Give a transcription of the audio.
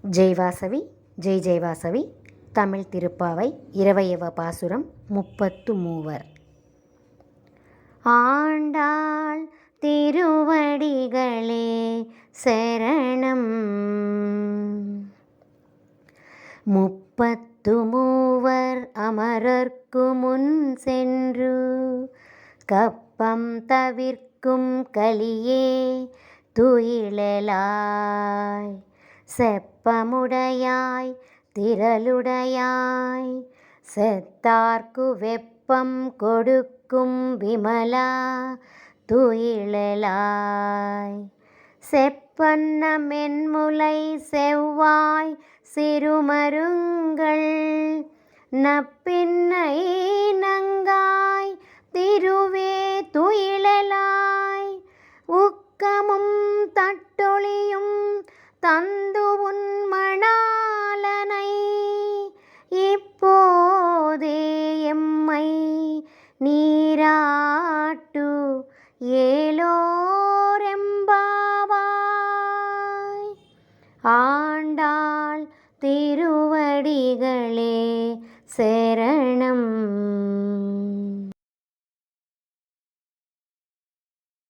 ஜெய்வாசவி ஜெய் ஜெய்வாசவி தமிழ் திருப்பாவை இரவையவ பாசுரம் 33. ஆண்டாள் திருவடிகளே சரணம். 33 அமரர்க்கு முன் சென்று கப்பம் தவிர்க்கும் கலியே துயிலலாய் செப்பமுடையாய் திரளுடையாய் செத்தார்க்கு வெப்பம் கொடுக்கும் விமலா துயிலலாய் செப்பன்ன மென்முலை செவ்வாய் சிறுமருங்கள் நப்பின்னை நங்காய் திருவே துயிலலாய் உக்கமும் தட்டொளியும் தந்து உன் மணாளனை இப்போதே எம்மை நீராட்டு ஏலோரெம்பாவாய். ஆண்டாள் திருவடிகளே சரணம்.